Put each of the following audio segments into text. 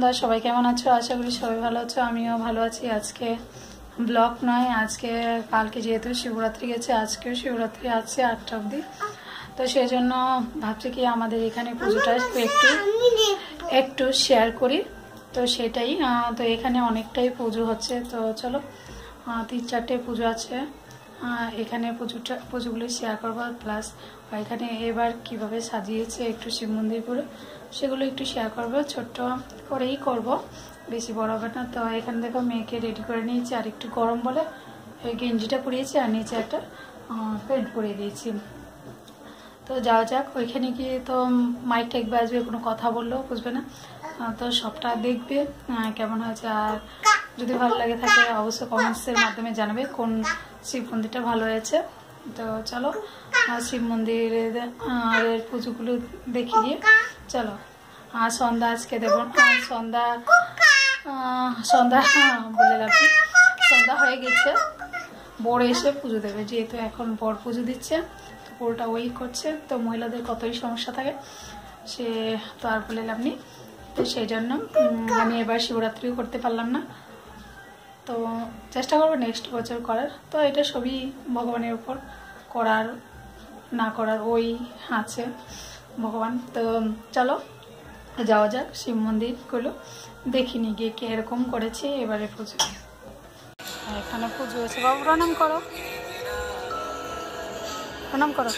বন্ধুরা সবাই কেমন আছো? আশা করি সবাই ভালো আছো, আমিও ভালো আছি। আজকে ব্লগ নয়, আজকে কালকে যেহেতু শিবরাত্রি গেছে, আজকেও শিবরাত্রি আছে 8টা অবধি। তো সেই জন্য ভাবছি কি আমাদের এখানে পুজোটা একটু শেয়ার করি। তো সেটাই, তো এখানে অনেকটাই পুজো হচ্ছে। তো চলো 3-4টে পুজো আছে, এখানে পুজোগুলো শেয়ার করবো। প্লাস এখানে এবার কিভাবে সাজিয়েছে একটু শিব মন্দিরগুলো, সেগুলো একটু শেয়ার করবো। ছোট্ট করেই করব, বেশি বড় হবে না। তো এখানে দেখো মেয়েকে রেডি করে নিয়েছি, আর একটু গরম বলে এই গেঞ্জিটা পরিয়েছি আর নিচে একটা প্যান্ট পরিয়ে দিয়েছি। তো যাওয়া যাক ওইখানে গিয়ে। তো মাইক টাইক বাজবে, কোনো কথা বললেও বুঝবে না। তো সবটা দেখবে কেমন হয়েছে। আর যদি ভালো লাগে থাকে অবশ্যই কমেন্টসের মাধ্যমে জানাবে কোন শিব মন্দিরটা ভালো হয়েছে। তো চলো শিব মন্দিরের পুজোগুলো দেখি গিয়ে। চলো সন্ধ্যা আজকে দেব, সন্ধ্যা বলে রাখি, সন্ধ্যা হয়ে গেছে। বড় এসে পুজো দেবে, যেহেতু এখন বড় পুজো দিচ্ছে, তো পুরোটা ওই করছে। তো মহিলাদের কতই সমস্যা থাকে, সে তো আর বলে লাভ নেই। তো সেই জন্য আমি এবার শিবরাত্রিও করতে পারলাম না, তো চেষ্টা করবো নেক্সট বছর করার। তো এটা সবই ভগবানের উপর, করার না করার ওই আছে ভগবান। তো চলো যাওয়া যাক শিব মন্দিরগুলো দেখিনি গিয়ে কে এরকম করেছে এবারে পুজো। এখানে পুজো হয়েছে, বাবু প্রণাম করো, প্রণাম করো।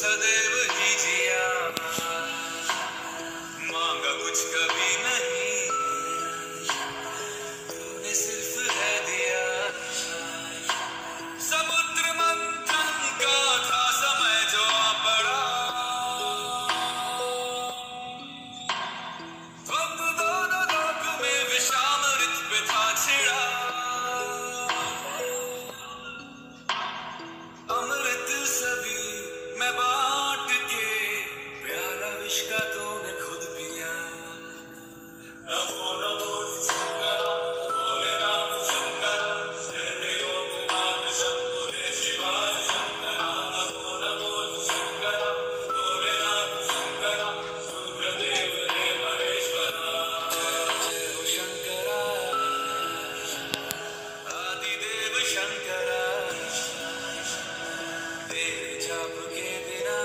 सदैव ही जिया, मांगा कुछ कभी नहीं, तूने सिर्फ है दिया। शंकरा तेरे जाप के बिना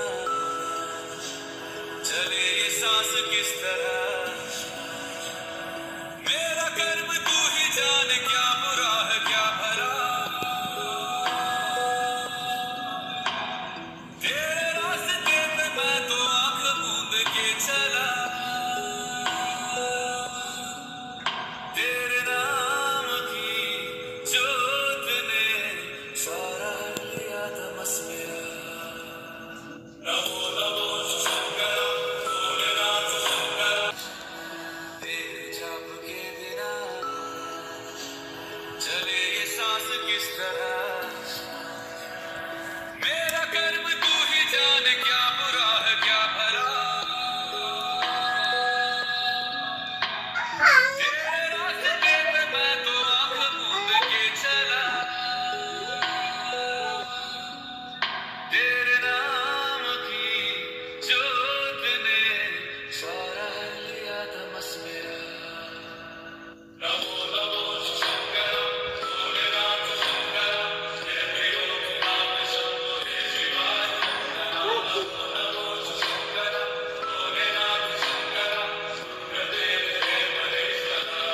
चले ये सांस किस तरह मेरा कर्म तू ही जाने क्या बुरा है क्या भला तेरे रास्ते पे मैं तो आंख मूंद के चला तेरे नाम की जोत ने सारा लिया तमस मेरा नमो नमो शंकर भोलेनाथ शंकर तेरे जाप के बिना चले ये सांस किस तरह मेरा कर्म तू ही जाने क्या बुरा है क्या भला तेरे रास्ते पे मैं तो आंख मूंद के चला तेरे नाम की जोत ने सारा लिया तमस मेरा नमो नमो शंकर भोलेनाथ शंकर जय त्रिलोकनाथ शंभो हे शिवाय नमो नमो शंकर भोलेनाथ शंकर गुरुदेव हे महेश्वरा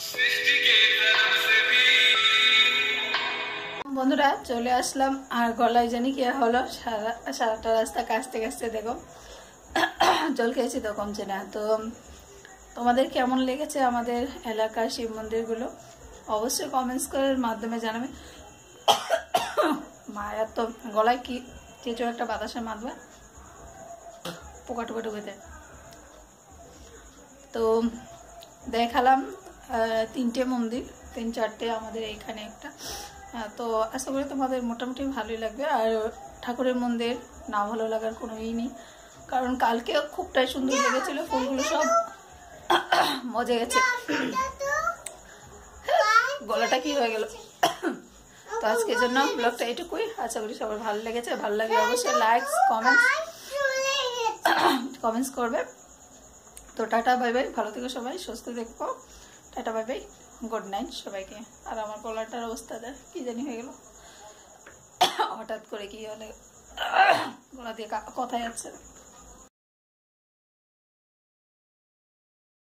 सृष्टि के धर्म से भी বন্ধুরা চলে আসলাম আর গলায় জানি কি হলো সারাটা রাস্তা কাঁচতে কাঁচতে দেখো জল খেয়েছি তো কমছে না। তো তোমাদের কেমন লেগেছে আমাদের এলাকার শিব মন্দিরগুলো অবশ্যই কমেন্টস করার মাধ্যমে জানাবে। মায়ের তো গলায় কি চেঁচো একটা বাতাসে মারবে পোকা টোকা ঢুকেতে। তো দেখালাম 3টে মন্দির 3-4টে আমাদের এইখানে একটা। তো আশা করি তোমাদের মোটামুটি ভালোই লাগবে। আর ঠাকুরের মন্দির না ভালো লাগার কোনো ই নেই, কারণ কালকে খুবটাই সুন্দর লেগেছিল, ফুলগুলো সব মজে গেছে। গলাটা কি হয়ে গেল। তো আজকের জন্য ব্লগটা এটুকুই। আশা করি সবার ভালো লেগেছে। ভালো লাগলে অবশ্যই লাইক কমেন্টস করবে। তো টাটা বাই বাই, ভালো থেকো সবাই, সুস্থ দেখবো। Tata bye bye, good night সবাইকে। আর আমার গলাটার অবস্থা দেখ কি জানি হয়ে গেল, হঠাৎ করে কি হলে গলা দিয়ে কথা যাচ্ছে।